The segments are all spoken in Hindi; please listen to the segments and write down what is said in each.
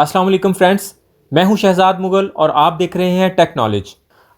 अस्सलाम वालेकुम फ्रेंड्स, मैं हूं शहजाद मुगल और आप देख रहे हैं टेक नॉलेज।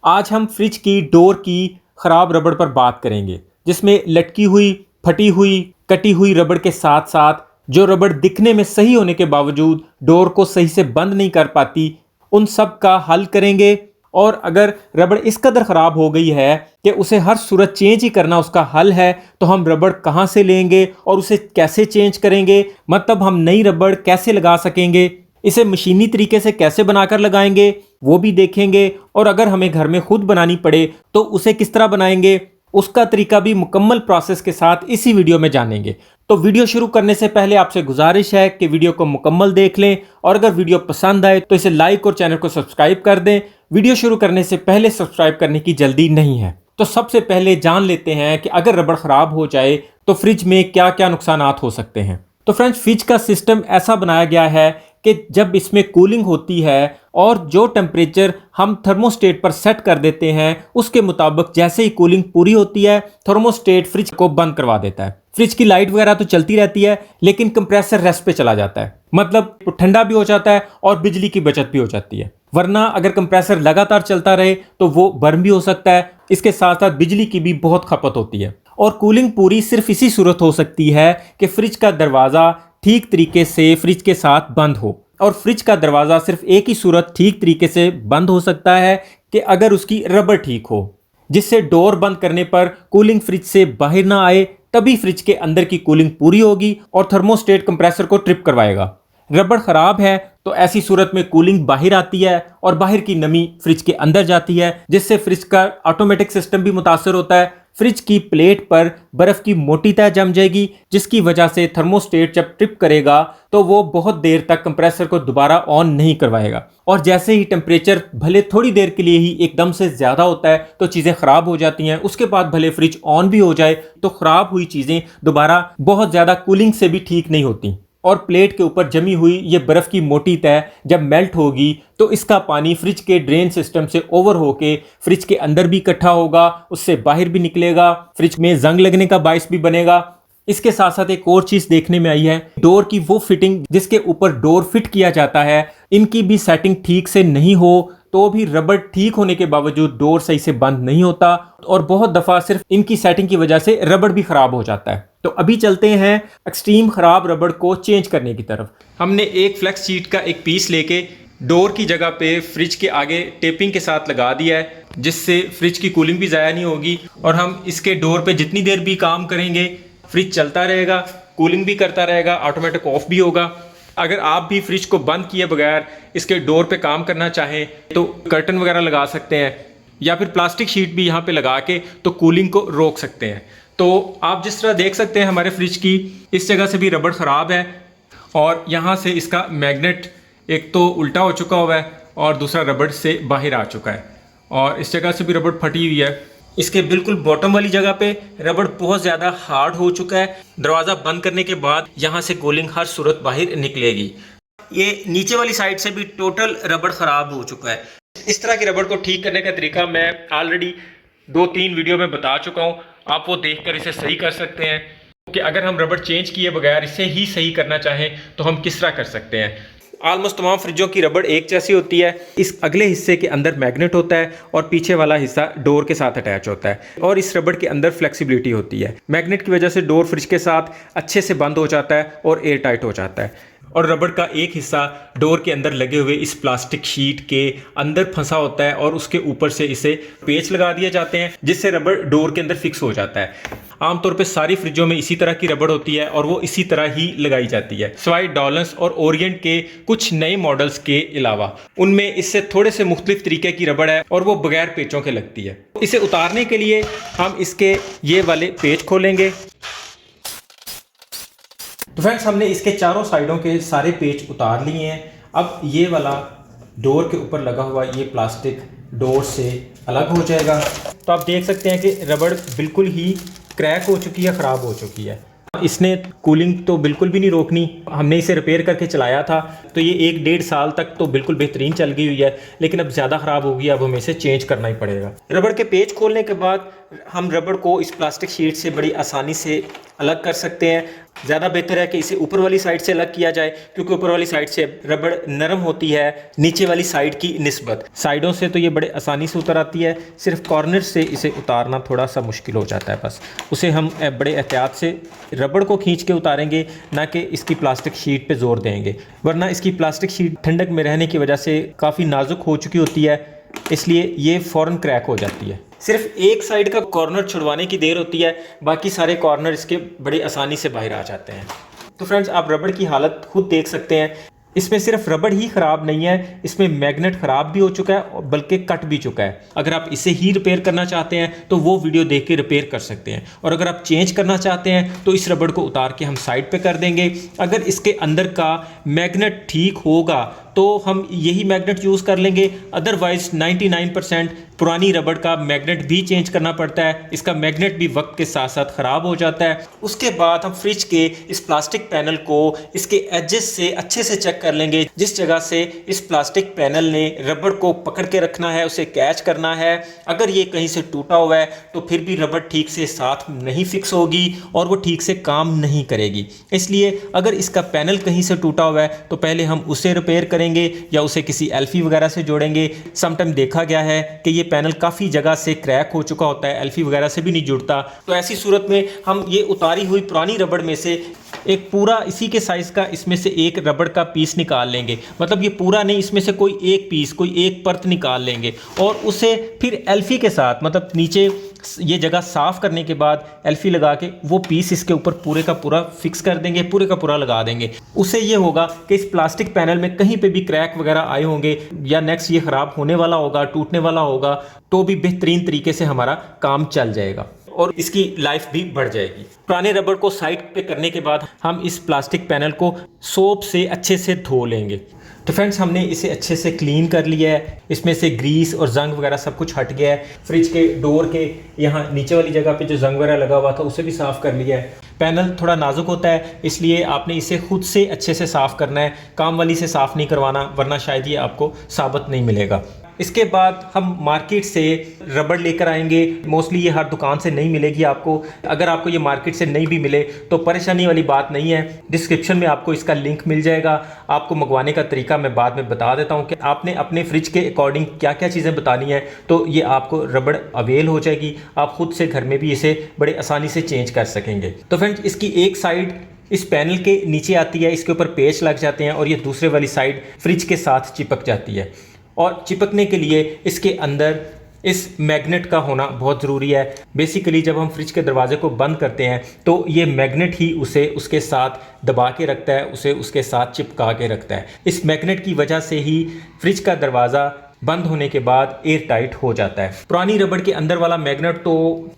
आज हम फ्रिज की डोर की ख़राब रबड़ पर बात करेंगे, जिसमें लटकी हुई, फटी हुई, कटी हुई रबड़ के साथ साथ जो रबड़ दिखने में सही होने के बावजूद डोर को सही से बंद नहीं कर पाती, उन सब का हल करेंगे। और अगर रबड़ इस कदर ख़राब हो गई है कि उसे हर सूरत चेंज ही करना उसका हल है, तो हम रबड़ कहाँ से लेंगे और उसे कैसे चेंज करेंगे, मतलब हम नई रबड़ कैसे लगा सकेंगे, इसे मशीनी तरीके से कैसे बनाकर लगाएंगे वो भी देखेंगे। और अगर हमें घर में खुद बनानी पड़े तो उसे किस तरह बनाएंगे, उसका तरीका भी मुकम्मल प्रोसेस के साथ इसी वीडियो में जानेंगे। तो वीडियो शुरू करने से पहले आपसे गुजारिश है कि वीडियो को मुकम्मल देख लें और अगर वीडियो पसंद आए तो इसे लाइक और चैनल को सब्सक्राइब कर दें। वीडियो शुरू करने से पहले सब्सक्राइब करने की जल्दी नहीं है। तो सबसे पहले जान लेते हैं कि अगर रबड़ ख़राब हो जाए तो फ्रिज में क्या क्या नुकसानात हो सकते हैं। तो फ्रेंड्स, फ्रिज का सिस्टम ऐसा बनाया गया है कि जब इसमें कूलिंग होती है और जो टेम्परेचर हम थर्मोस्टेट पर सेट कर देते हैं उसके मुताबिक जैसे ही कूलिंग पूरी होती है, थर्मोस्टेट फ्रिज को बंद करवा देता है। फ्रिज की लाइट वगैरह तो चलती रहती है, लेकिन कंप्रेसर रेस्ट पे चला जाता है, मतलब ठंडा भी हो जाता है और बिजली की बचत भी हो जाती है। वरना अगर कंप्रेसर लगातार चलता रहे तो वो बर्न भी हो सकता है। इसके साथ साथ बिजली की भी बहुत खपत होती है। और कूलिंग पूरी सिर्फ इसी सूरत हो सकती है कि फ्रिज का दरवाज़ा ठीक तरीके से फ्रिज के साथ बंद हो। और फ्रिज का दरवाज़ा सिर्फ एक ही सूरत ठीक तरीके से बंद हो सकता है कि अगर उसकी रबड़ ठीक हो, जिससे डोर बंद करने पर कूलिंग फ्रिज से बाहर ना आए, तभी फ्रिज के अंदर की कूलिंग पूरी होगी और थर्मोस्टेट कंप्रेसर को ट्रिप करवाएगा। रबड़ ख़राब है तो ऐसी सूरत में कूलिंग बाहर आती है और बाहर की नमी फ्रिज के अंदर जाती है, जिससे फ्रिज का ऑटोमेटिक सिस्टम भी मुतासर होता है। फ्रिज की प्लेट पर बर्फ़ की मोटी तह जम जाएगी, जिसकी वजह से थर्मोस्टेट जब ट्रिप करेगा तो वो बहुत देर तक कंप्रेसर को दोबारा ऑन नहीं करवाएगा। और जैसे ही टेम्परेचर भले थोड़ी देर के लिए ही एकदम से ज़्यादा होता है तो चीज़ें ख़राब हो जाती हैं। उसके बाद भले फ्रिज ऑन भी हो जाए तो ख़राब हुई चीज़ें दोबारा बहुत ज़्यादा कूलिंग से भी ठीक नहीं होती। और प्लेट के ऊपर जमी हुई ये बर्फ़ की मोटी तह जब मेल्ट होगी तो इसका पानी फ्रिज के ड्रेन सिस्टम से ओवर होके फ्रिज के अंदर भी इकट्ठा होगा, उससे बाहर भी निकलेगा, फ्रिज में जंग लगने का बाइस भी बनेगा। इसके साथ साथ एक और चीज़ देखने में आई है, डोर की वो फिटिंग जिसके ऊपर डोर फिट किया जाता है, इनकी भी सेटिंग ठीक से नहीं हो तो भी रबड़ ठीक होने के बावजूद डोर सही से बंद नहीं होता और बहुत दफ़ा सिर्फ इनकी सेटिंग की वजह से रबड़ भी ख़राब हो जाता है। तो अभी चलते हैं एक्सट्रीम ख़राब रबड़ को चेंज करने की तरफ। हमने एक फ्लेक्स शीट का एक पीस लेके डोर की जगह पे फ्रिज के आगे टेपिंग के साथ लगा दिया है, जिससे फ्रिज की कूलिंग भी ज़ाया नहीं होगी और हम इसके डोर पे जितनी देर भी काम करेंगे फ्रिज चलता रहेगा, कूलिंग भी करता रहेगा, ऑटोमेटिक ऑफ भी होगा। अगर आप भी फ्रिज को बंद किए बगैर इसके डोर पे काम करना चाहें तो कर्टन वगैरह लगा सकते हैं या फिर प्लास्टिक शीट भी यहाँ पे लगा के तो कूलिंग को रोक सकते हैं। तो आप जिस तरह देख सकते हैं हमारे फ्रिज की इस जगह से भी रबड़ ख़राब है और यहाँ से इसका मैग्नेट एक तो उल्टा हो चुका हुआ है और दूसरा रबड़ से बाहर आ चुका है और इस जगह से भी रबड़ फटी हुई है। इसके बिल्कुल बॉटम वाली जगह पे रबड़ बहुत ज़्यादा हार्ड हो चुका है। दरवाज़ा बंद करने के बाद यहाँ से कूलिंग हर सूरत बाहर निकलेगी। ये नीचे वाली साइड से भी टोटल रबड़ ख़राब हो चुका है। इस तरह की रबड़ को ठीक करने का तरीका मैं ऑलरेडी 2-3 वीडियो में बता चुका हूँ, आप वो देखकर इसे सही कर सकते हैं कि अगर हम रबड़ चेंज किए बगैर इसे ही सही करना चाहें तो हम किस तरह कर सकते हैं। ऑलमोस्ट तमाम फ्रिजों की रबड़ एक जैसी होती है। इस अगले हिस्से के अंदर मैग्नेट होता है और पीछे वाला हिस्सा डोर के साथ अटैच होता है और इस रबड़ के अंदर फ्लेक्सिबिलिटी होती है। मैग्नेट की वजह से डोर फ्रिज के साथ अच्छे से बंद हो जाता है और एयर टाइट हो जाता है और रबड़ का एक हिस्सा डोर के अंदर लगे हुए इस प्लास्टिक शीट के अंदर फंसा होता है और उसके ऊपर से इसे पेच लगा दिए जाते हैं, जिससे रबड़ डोर के अंदर फिक्स हो जाता है। आमतौर पे सारी फ्रिजों में इसी तरह की रबड़ होती है और वो इसी तरह ही लगाई जाती है, सिवाय डॉलन्स और ओरिएंट के कुछ नए मॉडल्स के अलावा। उनमें इससे थोड़े से मुख्तलिफ तरीके की रबड़ है और वो बगैर पेचों के लगती है। इसे उतारने के लिए हम इसके ये वाले पेच खोलेंगे। तो फ्रेंड्स, हमने इसके चारों साइडों के सारे पेच उतार लिए हैं। अब ये वाला डोर के ऊपर लगा हुआ ये प्लास्टिक डोर से अलग हो जाएगा। तो आप देख सकते हैं कि रबड़ बिल्कुल ही क्रैक हो चुकी है, ख़राब हो चुकी है। इसने कूलिंग तो बिल्कुल भी नहीं रोकनी। हमने इसे रिपेयर करके चलाया था तो ये 1-1.5 साल तक तो बिल्कुल बेहतरीन चल गई हुई है, लेकिन अब ज़्यादा ख़राब हो गई, अब हमें इसे चेंज करना ही पड़ेगा। रबड़ के पेच खोलने के बाद हम रबड़ को इस प्लास्टिक शीट से बड़ी आसानी से अलग कर सकते हैं। ज़्यादा बेहतर है कि इसे ऊपर वाली साइड से अलग किया जाए, क्योंकि ऊपर वाली साइड से रबड़ नरम होती है नीचे वाली साइड की निस्बत। साइडों से तो ये बड़े आसानी से उतर आती है, सिर्फ कॉर्नर से इसे उतारना थोड़ा सा मुश्किल हो जाता है। बस उसे हम बड़े एहतियात से रबड़ को खींच के उतारेंगे, ना कि इसकी प्लास्टिक शीट पे जोर देंगे, वरना इसकी प्लास्टिक शीट ठंडक में रहने की वजह से काफ़ी नाजुक हो चुकी होती है, इसलिए ये फ़ौरन क्रैक हो जाती है। सिर्फ एक साइड का कॉर्नर छुड़वाने की देर होती है, बाकी सारे कॉर्नर इसके बड़ी आसानी से बाहर आ जाते हैं। तो फ्रेंड्स, आप रबड़ की हालत खुद देख सकते हैं। इसमें सिर्फ रबड़ ही ख़राब नहीं है, इसमें मैग्नेट ख़राब भी हो चुका है, बल्कि कट भी चुका है। अगर आप इसे ही रिपेयर करना चाहते हैं तो वो वीडियो देख के रिपेयर कर सकते हैं, और अगर आप चेंज करना चाहते हैं तो इस रबड़ को उतार के हम साइड पे कर देंगे। अगर इसके अंदर का मैग्नेट ठीक होगा तो हम यही मैग्नेट यूज़ कर लेंगे, अदरवाइज 99% पुरानी रबड़ का मैग्नेट भी चेंज करना पड़ता है। इसका मैग्नेट भी वक्त के साथ साथ ख़राब हो जाता है। उसके बाद हम फ्रिज के इस प्लास्टिक पैनल को इसके एजेस से अच्छे से चेक कर लेंगे। जिस जगह से इस प्लास्टिक पैनल ने रबड़ को पकड़ के रखना है, उसे कैच करना है। अगर ये कहीं से टूटा हुआ है तो फिर भी रबड़ ठीक से साथ नहीं फिक्स होगी और वो ठीक से काम नहीं करेगी। इसलिए अगर इसका पैनल कहीं से टूटा हुआ है तो पहले हम उसे रिपेयर करेंगे या उसे किसी एल्फी वगैरह से जोड़ेंगे। समटाइम देखा गया है कि ये पैनल काफ़ी जगह से क्रैक हो चुका होता है, एल्फी वगैरह से भी नहीं जुड़ता। तो ऐसी सूरत में हम ये उतारी हुई पुरानी रबड़ में से एक पूरा इसी के साइज़ का इसमें से एक रबड़ का पीस निकाल लेंगे। मतलब ये पूरा नहीं, इसमें से कोई एक पीस, कोई एक परत निकाल लेंगे और उसे फिर एल्फी के साथ, मतलब नीचे ये जगह साफ़ करने के बाद एल्फी लगा के वो पीस इसके ऊपर पूरे का पूरा फिक्स कर देंगे, पूरे का पूरा लगा देंगे। उससे ये होगा कि इस प्लास्टिक पैनल में कहीं पे भी क्रैक वगैरह आए होंगे या नेक्स्ट ये ख़राब होने वाला होगा, टूटने वाला होगा, तो भी बेहतरीन तरीके से हमारा काम चल जाएगा और इसकी लाइफ भी बढ़ जाएगी। पुराने रबड़ को साइड पे करने के बाद हम इस प्लास्टिक पैनल को सोप से अच्छे से धो लेंगे। तो फ्रेंड्स, हमने इसे अच्छे से क्लीन कर लिया है, इसमें से ग्रीस और जंग वगैरह सब कुछ हट गया है। फ्रिज के डोर के यहाँ नीचे वाली जगह पे जो जंग वगैरह लगा हुआ था उसे भी साफ़ कर लिया है। पैनल थोड़ा नाजुक होता है, इसलिए आपने इसे खुद से अच्छे से साफ़ करना है, काम वाली से साफ़ नहीं करवाना, वरना शायद ये आपको साबित नहीं मिलेगा। इसके बाद हम मार्केट से रबड़ लेकर आएंगे। मोस्टली ये हर दुकान से नहीं मिलेगी आपको। अगर आपको ये मार्केट से नहीं भी मिले तो परेशानी वाली बात नहीं है, डिस्क्रिप्शन में आपको इसका लिंक मिल जाएगा। आपको मंगवाने का तरीका मैं बाद में बता देता हूँ कि आपने अपने फ्रिज के अकॉर्डिंग क्या क्या चीज़ें बतानी है, तो ये आपको रबड़ अवेल हो जाएगी। आप खुद से घर में भी इसे बड़े आसानी से चेंज कर सकेंगे। तो फ्रेंड्स, इसकी एक साइड इस पैनल के नीचे आती है, इसके ऊपर पेच लग जाते हैं और ये दूसरे वाली साइड फ्रिज के साथ चिपक जाती है। और चिपकने के लिए इसके अंदर इस मैग्नेट का होना बहुत ज़रूरी है। बेसिकली जब हम फ्रिज के दरवाजे को बंद करते हैं तो ये मैग्नेट ही उसे उसके साथ दबा के रखता है, उसे उसके साथ चिपका के रखता है। इस मैग्नेट की वजह से ही फ्रिज का दरवाज़ा बंद होने के बाद एयर टाइट हो जाता है। पुरानी रबड़ के अंदर वाला मैग्नेट तो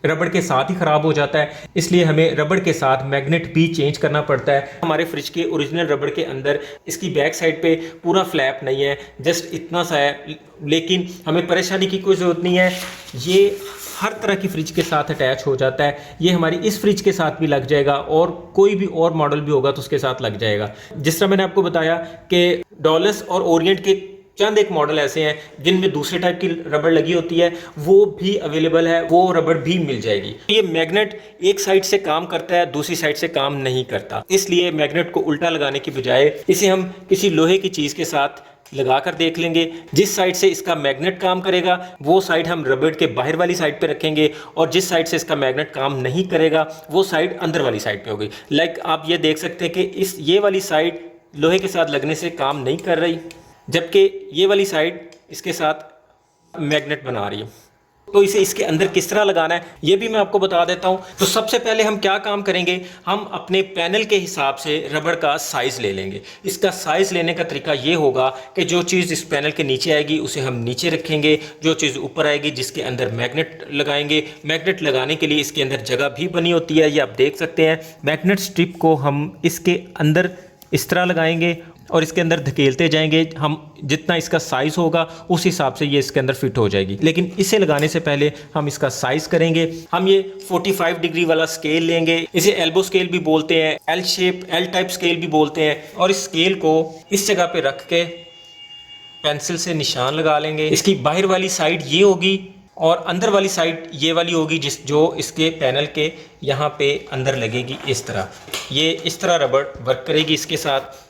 रबड़ के साथ ही ख़राब हो जाता है, इसलिए हमें रबड़ के साथ मैग्नेट भी चेंज करना पड़ता है। हमारे फ्रिज के ओरिजिनल रबड़ के अंदर इसकी बैक साइड पे पूरा फ्लैप नहीं है, जस्ट इतना सा है, लेकिन हमें परेशानी की कोई ज़रूरत नहीं है। ये हर तरह की फ्रिज के साथ अटैच हो जाता है। ये हमारी इस फ्रिज के साथ भी लग जाएगा और कोई भी और मॉडल भी होगा तो उसके साथ लग जाएगा। जिस तरह मैंने आपको बताया कि डॉलस और ओरिएंट के चंद एक मॉडल ऐसे हैं जिनमें दूसरे टाइप की रबड़ लगी होती है, वो भी अवेलेबल है, वो रबड़ भी मिल जाएगी। ये मैग्नेट एक साइड से काम करता है, दूसरी साइड से काम नहीं करता, इसलिए मैग्नेट को उल्टा लगाने की बजाय इसे हम किसी लोहे की चीज़ के साथ लगा कर देख लेंगे। जिस साइड से इसका मैग्नेट काम करेगा वो साइड हम रबड़ के बाहर वाली साइड पे रखेंगे और जिस साइड से इसका मैग्नेट काम नहीं करेगा वो साइड अंदर वाली साइड पे होगी। लाइक आप ये देख सकते हैं कि ये वाली साइड लोहे के साथ लगने से काम नहीं कर रही, जबकि ये वाली साइड इसके साथ मैग्नेट बना रही है। तो इसे इसके अंदर किस तरह लगाना है ये भी मैं आपको बता देता हूँ। तो सबसे पहले हम क्या काम करेंगे, हम अपने पैनल के हिसाब से रबड़ का साइज़ ले लेंगे। इसका साइज़ लेने का तरीका ये होगा कि जो चीज़ इस पैनल के नीचे आएगी उसे हम नीचे रखेंगे, जो चीज़ ऊपर आएगी जिसके अंदर मैग्नेट लगाएंगे। मैग्नेट लगाने के लिए इसके अंदर जगह भी बनी होती है, ये आप देख सकते हैं। मैग्नेट स्ट्रिप को हम इसके अंदर इस तरह लगाएंगे और इसके अंदर धकेलते जाएंगे। हम जितना इसका साइज़ होगा उस हिसाब से ये इसके अंदर फिट हो जाएगी। लेकिन इसे लगाने से पहले हम इसका साइज़ करेंगे। हम ये 45 डिग्री वाला स्केल लेंगे, इसे एल्बो स्केल भी बोलते हैं, L shape, L type scale भी बोलते हैं। और इस स्केल को इस जगह पे रख के पेंसिल से निशान लगा लेंगे। इसकी बाहर वाली साइड ये होगी और अंदर वाली साइड ये वाली होगी जो इसके पैनल के यहाँ पे अंदर लगेगी। इस तरह ये इस तरह रबड़ वर्क करेगी इसके साथ।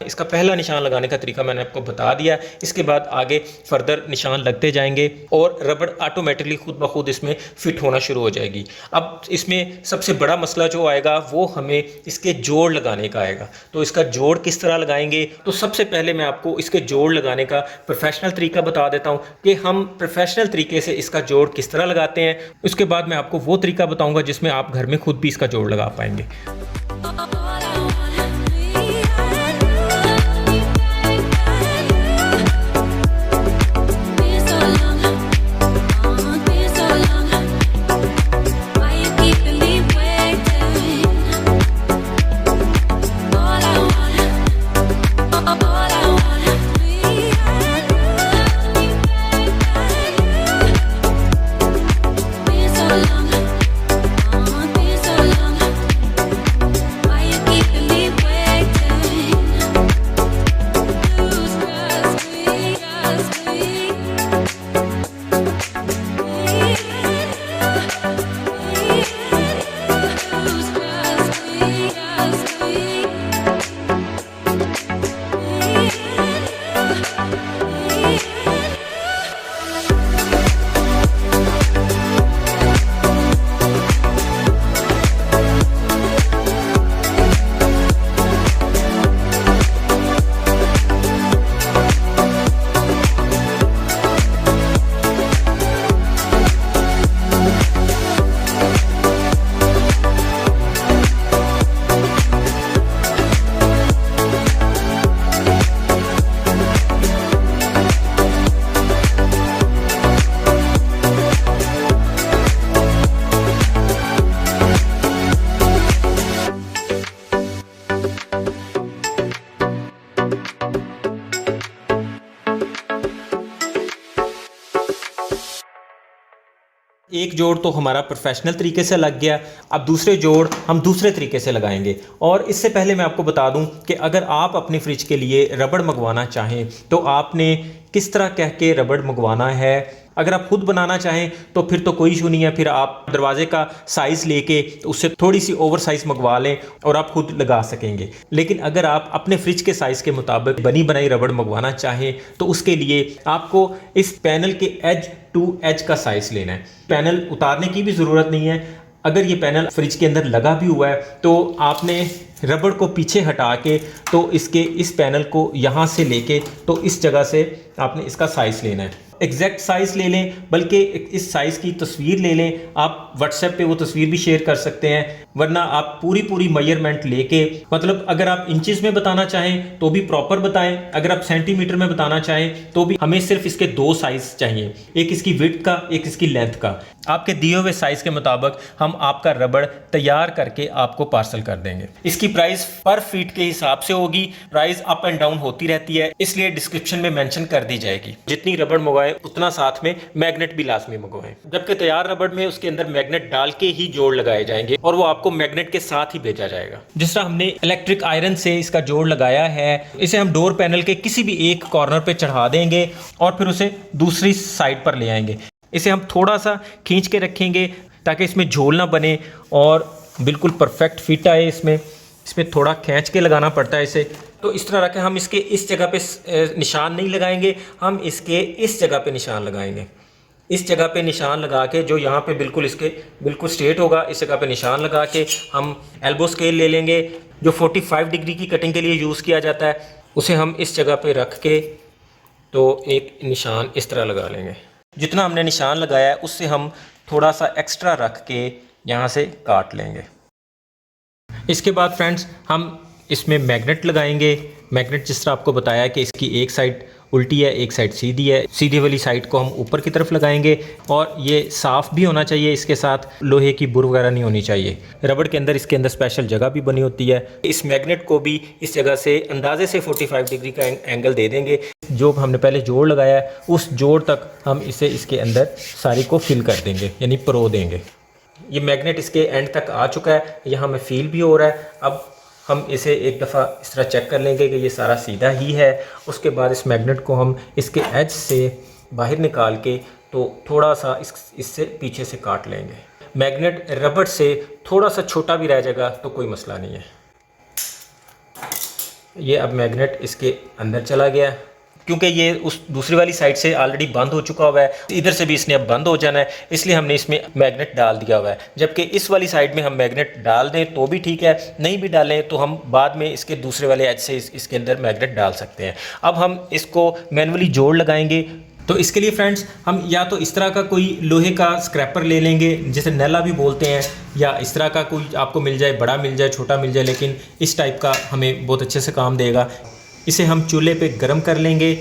इसका पहला निशान लगाने का तरीका मैंने आपको बता दिया। इसके बाद आगे फर्दर निशान लगते जाएंगे और रबड़ ऑटोमेटिकली खुद ब खुद इसमें फिट होना शुरू हो जाएगी। अब इसमें सबसे बड़ा मसला जो आएगा वो हमें इसके जोड़ लगाने का आएगा। तो इसका जोड़ किस तरह लगाएंगे? तो सबसे पहले मैं आपको इसके जोड़ लगाने का प्रोफेशनल तरीका बता देता हूँ कि हम प्रोफेशनल तरीके से इसका जोड़ किस तरह लगाते हैं। उसके बाद मैं आपको वो तरीका बताऊँगा जिसमें आप घर में खुद भी इसका जोड़ लगा पाएंगे। एक जोड़ तो हमारा प्रोफेशनल तरीके से लग गया। अब दूसरे जोड़ हम दूसरे तरीके से लगाएंगे। और इससे पहले मैं आपको बता दूं कि अगर आप अपनी फ्रिज के लिए रबड़ मंगवाना चाहें तो आपने किस तरह कह के रबड़ मंगवाना है। अगर आप खुद बनाना चाहें तो फिर तो कोई इशू नहीं है, फिर आप दरवाजे का साइज़ लेके उससे थोड़ी सी ओवर साइज़ मंगवा लें और आप खुद लगा सकेंगे। लेकिन अगर आप अपने फ्रिज के साइज़ के मुताबिक बनी बनाई रबड़ मंगवाना चाहें तो उसके लिए आपको इस पैनल के एज टू एज का साइज़ लेना है। पैनल उतारने की भी ज़रूरत नहीं है। अगर ये पैनल फ्रिज के अंदर लगा भी हुआ है तो आपने रबड़ को पीछे हटा के तो इसके इस पैनल को यहाँ से लेके तो इस जगह से आपने इसका साइज़ लेना है। एग्जैक्ट साइज़ ले लें, बल्कि इस साइज़ की तस्वीर ले लें। आप व्हाट्सएप पे वो तस्वीर भी शेयर कर सकते हैं, वरना आप पूरी मेजरमेंट लेके, मतलब अगर आप इंचेस में बताना चाहें तो भी प्रॉपर बताएं, अगर आप सेंटीमीटर में बताना चाहें तो भी। हमें सिर्फ इसके दो साइज़ चाहिए, एक इसकी विड्थ का, एक इसकी लेंथ का। आपके दिए हुए साइज़ के मुताबिक हम आपका रबड़ तैयार करके आपको पार्सल कर देंगे। इसकी प्राइस पर फीट के हिसाब से होगी। प्राइस अप एंड डाउन होती रहती है, इसलिए डिस्क्रिप्शन में मेंशन कर दी जाएगी। जितनी रबड़ मंगवाए उतना साथ में मैग्नेट भी लाजमी मंगवाएं। जबकि तैयार रबड़ में उसके अंदर मैग्नेट डाल के ही जोड़ लगाए जाएंगे और वो आपको मैग्नेट के साथ ही भेजा जाएगा। जिस तरह हमने इलेक्ट्रिक आयरन से इसका जोड़ लगाया है, इसे हम डोर पैनल के किसी भी एक कॉर्नर पे चढ़ा देंगे और फिर उसे दूसरी साइड पर ले आएंगे। इसे हम थोड़ा सा खींच के रखेंगे ताकि इसमें झोल ना बने और बिल्कुल परफेक्ट फिट आए। इसमें थोड़ा खींच के लगाना पड़ता है इसे। तो इस तरह रखें। हम इसके इस जगह पे निशान नहीं लगाएंगे, हम इसके इस जगह पे निशान लगाएंगे। इस जगह पे निशान लगा के जो यहाँ पे बिल्कुल इसके बिल्कुल स्ट्रेट होगा, इस जगह पे निशान लगा के हम एल्बो स्केल ले लेंगे जो 45 डिग्री की कटिंग के लिए यूज़ किया जाता है। उसे हम इस जगह पे रख के तो एक निशान इस तरह लगा लेंगे। जितना हमने निशान लगाया है उससे हम थोड़ा सा एक्स्ट्रा रख के यहाँ से काट लेंगे। इसके बाद फ्रेंड्स हम इसमें मैग्नेट लगाएंगे। मैग्नेट जिस तरह आपको बताया कि इसकी एक साइड उल्टी है, एक साइड सीधी है। सीधी वाली साइड को हम ऊपर की तरफ लगाएंगे और ये साफ़ भी होना चाहिए, इसके साथ लोहे की बुर वगैरह नहीं होनी चाहिए। रबड़ के अंदर इसके अंदर स्पेशल जगह भी बनी होती है। इस मैग्नेट को भी इस जगह से अंदाजे से 45 डिग्री का एंगल दे देंगे। जो हमने पहले जोड़ लगाया है उस जोड़ तक हम इसे इसके अंदर सारी को फिल कर देंगे, यानी परो देंगे। ये मैग्नेट इसके एंड तक आ चुका है, यहाँ में फील भी हो रहा है। अब हम इसे एक दफ़ा इस तरह चेक कर लेंगे कि ये सारा सीधा ही है। उसके बाद इस मैग्नेट को हम इसके एज से बाहर निकाल के तो थोड़ा सा इससे पीछे से काट लेंगे। मैग्नेट रबड़ से थोड़ा सा छोटा भी रह जाएगा तो कोई मसला नहीं है। ये अब मैग्नेट इसके अंदर चला गया, क्योंकि ये उस दूसरी वाली साइड से ऑलरेडी बंद हो चुका हुआ है, इधर से भी इसने अब बंद हो जाना है, इसलिए हमने इसमें मैग्नेट डाल दिया हुआ है। जबकि इस वाली साइड में हम मैग्नेट डाल दें तो भी ठीक है, नहीं भी डालें तो हम बाद में इसके दूसरे वाले एज से इसके अंदर मैग्नेट डाल सकते हैं। अब हम इसको मैनुअली जोड़ लगाएंगे। तो इसके लिए फ्रेंड्स हम या तो इस तरह का कोई लोहे का स्क्रैपर ले लेंगे, जिसे नैला भी बोलते हैं, या इस तरह का कोई आपको मिल जाए, बड़ा मिल जाए, छोटा मिल जाए, लेकिन इस टाइप का हमें बहुत अच्छे से काम देगा। इसे हम चूल्हे पे गर्म कर लेंगे।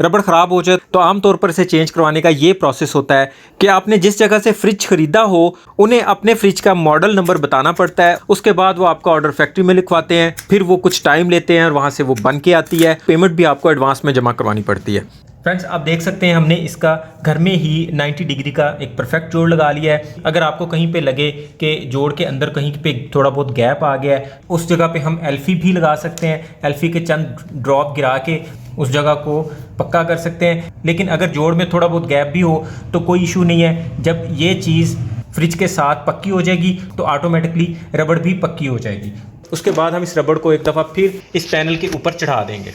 रबड़ ख़राब हो जाए तो आमतौर पर इसे चेंज करवाने का ये प्रोसेस होता है कि आपने जिस जगह से फ्रिज ख़रीदा हो उन्हें अपने फ्रिज का मॉडल नंबर बताना पड़ता है। उसके बाद वो आपका ऑर्डर फैक्ट्री में लिखवाते हैं, फिर वो कुछ टाइम लेते हैं और वहाँ से वो बन के आती है। पेमेंट भी आपको एडवांस में जमा करवानी पड़ती है। फ्रेंड्स, आप देख सकते हैं हमने इसका घर में ही 90 डिग्री का एक परफेक्ट जोड़ लगा लिया है। अगर आपको कहीं पे लगे कि जोड़ के अंदर कहीं पे थोड़ा बहुत गैप आ गया है, उस जगह पे हम एल्फी भी लगा सकते हैं। एल्फी के चंद ड्रॉप गिरा के उस जगह को पक्का कर सकते हैं। लेकिन अगर जोड़ में थोड़ा बहुत गैप भी हो तो कोई इशू नहीं है। जब ये चीज़ फ्रिज के साथ पक्की हो जाएगी तो ऑटोमेटिकली रबड़ भी पक्की हो जाएगी। उसके बाद हम इस रबड़ को एक दफ़ा फिर इस पैनल के ऊपर चढ़ा देंगे।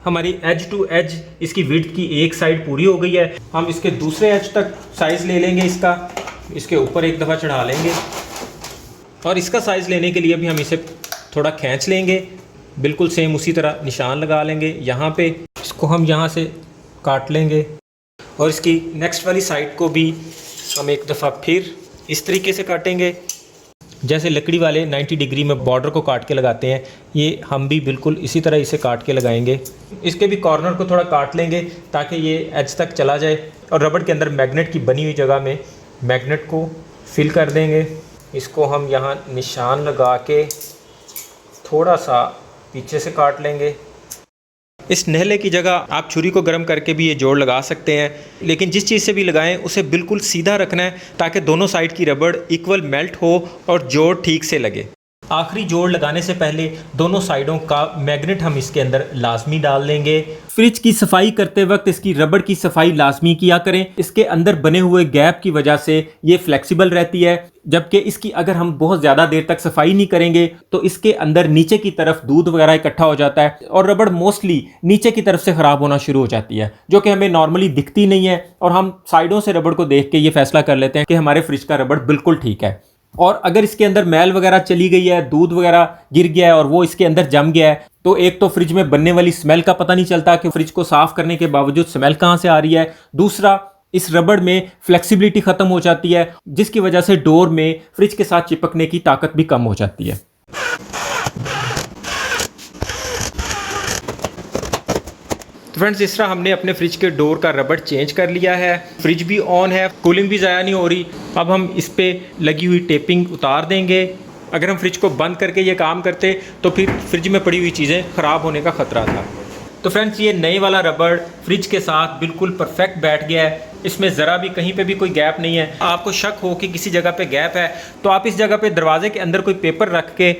हमारी एज टू एज इसकी विड्थ की एक साइड पूरी हो गई है। हम इसके दूसरे एज तक साइज़ ले लेंगे इसका, इसके ऊपर एक दफ़ा चढ़ा लेंगे और इसका साइज़ लेने के लिए भी हम इसे थोड़ा खींच लेंगे। बिल्कुल सेम उसी तरह निशान लगा लेंगे यहाँ पे। इसको हम यहाँ से काट लेंगे और इसकी नेक्स्ट वाली साइड को भी हम एक दफ़ा फिर इस तरीके से काटेंगे जैसे लकड़ी वाले 90 डिग्री में बॉर्डर को काट के लगाते हैं। ये हम भी बिल्कुल इसी तरह इसे काट के लगाएंगे। इसके भी कॉर्नर को थोड़ा काट लेंगे ताकि ये एज तक चला जाए और रबड़ के अंदर मैग्नेट की बनी हुई जगह में मैग्नेट को फिल कर देंगे। इसको हम यहाँ निशान लगा के थोड़ा सा पीछे से काट लेंगे। इस नहले की जगह आप छुरी को गर्म करके भी ये जोड़ लगा सकते हैं, लेकिन जिस चीज़ से भी लगाएं उसे बिल्कुल सीधा रखना है ताकि दोनों साइड की रबड़ इक्वल मेल्ट हो और जोड़ ठीक से लगे। आखिरी जोड़ लगाने से पहले दोनों साइडों का मैग्नेट हम इसके अंदर लाजमी डाल देंगे। फ्रिज की सफाई करते वक्त इसकी रबड़ की सफाई लाजमी किया करें। इसके अंदर बने हुए गैप की वजह से ये फ्लेक्सिबल रहती है, जबकि इसकी अगर हम बहुत ज़्यादा देर तक सफाई नहीं करेंगे तो इसके अंदर नीचे की तरफ दूध वगैरह इकट्ठा हो जाता है और रबड़ मोस्टली नीचे की तरफ से ख़राब होना शुरू हो जाती है, जो कि हमें नॉर्मली दिखती नहीं है और हम साइडों से रबड़ को देख के ये फैसला कर लेते हैं कि हमारे फ्रिज का रबड़ बिल्कुल ठीक है। और अगर इसके अंदर मैल वगैरह चली गई है, दूध वगैरह गिर गया है और वो इसके अंदर जम गया है, तो एक तो फ्रिज में बनने वाली स्मेल का पता नहीं चलता कि फ्रिज को साफ करने के बावजूद स्मेल कहाँ से आ रही है। दूसरा, इस रबड़ में फ्लेक्सिबिलिटी ख़त्म हो जाती है, जिसकी वजह से डोर में फ्रिज के साथ चिपकने की ताकत भी कम हो जाती है। फ्रेंड्स, इस तरह हमने अपने फ्रिज के डोर का रबड़ चेंज कर लिया है। फ्रिज भी ऑन है, कूलिंग भी ज़ाया नहीं हो रही। अब हम इस पे लगी हुई टेपिंग उतार देंगे। अगर हम फ्रिज को बंद करके ये काम करते तो फिर फ्रिज में पड़ी हुई चीज़ें ख़राब होने का ख़तरा था। तो फ्रेंड्स, ये नए वाला रबड़ फ्रिज के साथ बिल्कुल परफेक्ट बैठ गया है। इसमें ज़रा भी कहीं पे भी कोई गैप नहीं है। आपको शक हो कि किसी जगह पे गैप है तो आप इस जगह पे दरवाजे के अंदर कोई पेपर रख के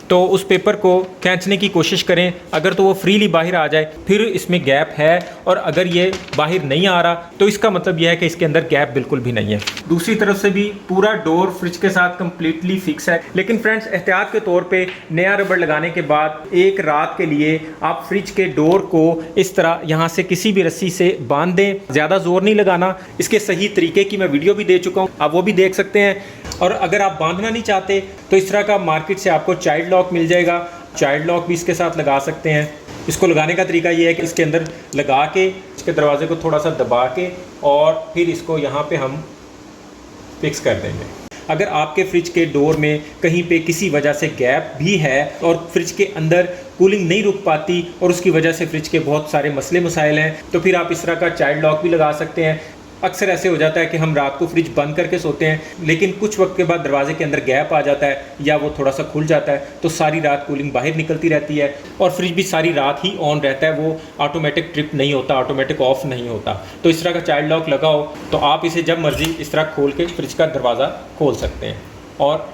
तो उस पेपर को खींचने की कोशिश करें। अगर तो वो फ्रीली बाहर आ जाए फिर इसमें गैप है, और अगर ये बाहर नहीं आ रहा तो इसका मतलब यह है कि इसके अंदर गैप बिल्कुल भी नहीं है। दूसरी तरफ से भी पूरा डोर फ्रिज के साथ कम्प्लीटली फिक्स है। लेकिन फ्रेंड्स, एहतियात के तौर पे नया रबड़ लगाने के बाद एक रात के लिए आप फ्रिज के डोर को इस तरह यहाँ से किसी भी रस्सी से बांध दें। ज़्यादा जोर नहीं लगाना। इसके सही तरीके की मैं वीडियो भी दे चुका हूँ, आप वो भी देख सकते हैं। और अगर आप बांधना नहीं चाहते तो इस तरह का मार्केट से आपको चाइल्ड लॉक मिल जाएगा। चाइल्ड लॉक भी इसके साथ लगा सकते हैं। इसको लगाने का तरीका ये है कि इसके अंदर लगा के इसके दरवाजे को थोड़ा सा दबा के और फिर इसको यहाँ पे हम फिक्स कर देंगे। अगर आपके फ्रिज के डोर में कहीं पे किसी वजह से गैप भी है और फ्रिज के अंदर कूलिंग नहीं रुक पाती और उसकी वजह से फ्रिज के बहुत सारे मसले मसाइल हैं, तो फिर आप इस तरह का चाइल्ड लॉक भी लगा सकते हैं। अक्सर ऐसे हो जाता है कि हम रात को फ्रिज बंद करके सोते हैं, लेकिन कुछ वक्त के बाद दरवाजे के अंदर गैप आ जाता है या वो थोड़ा सा खुल जाता है, तो सारी रात कूलिंग बाहर निकलती रहती है और फ्रिज भी सारी रात ही ऑन रहता है, वो ऑटोमेटिक ट्रिप नहीं होता, ऑटोमेटिक ऑफ नहीं होता। तो इस तरह का चाइल्ड लॉक लगा हो तो आप इसे जब मर्जी इस तरह खोल के फ्रिज का दरवाज़ा खोल सकते हैं और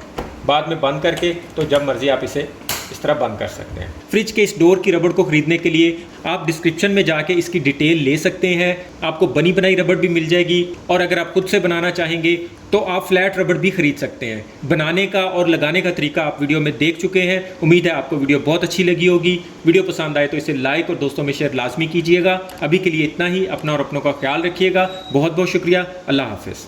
बाद में बंद करके तो जब मर्जी आप इसे इस तरह बंद कर सकते हैं। फ्रिज के इस डोर की रबड़ को खरीदने के लिए आप डिस्क्रिप्शन में जाके इसकी डिटेल ले सकते हैं। आपको बनी बनाई रबड़ भी मिल जाएगी और अगर आप खुद से बनाना चाहेंगे तो आप फ्लैट रबड़ भी खरीद सकते हैं। बनाने का और लगाने का तरीका आप वीडियो में देख चुके हैं। उम्मीद है आपको वीडियो बहुत अच्छी लगी होगी। वीडियो पसंद आए तो इसे लाइक और दोस्तों में शेयर लाजमी कीजिएगा। अभी के लिए इतना ही। अपना और अपनों का ख्याल रखिएगा। बहुत बहुत शुक्रिया। अल्लाह हाफिज़।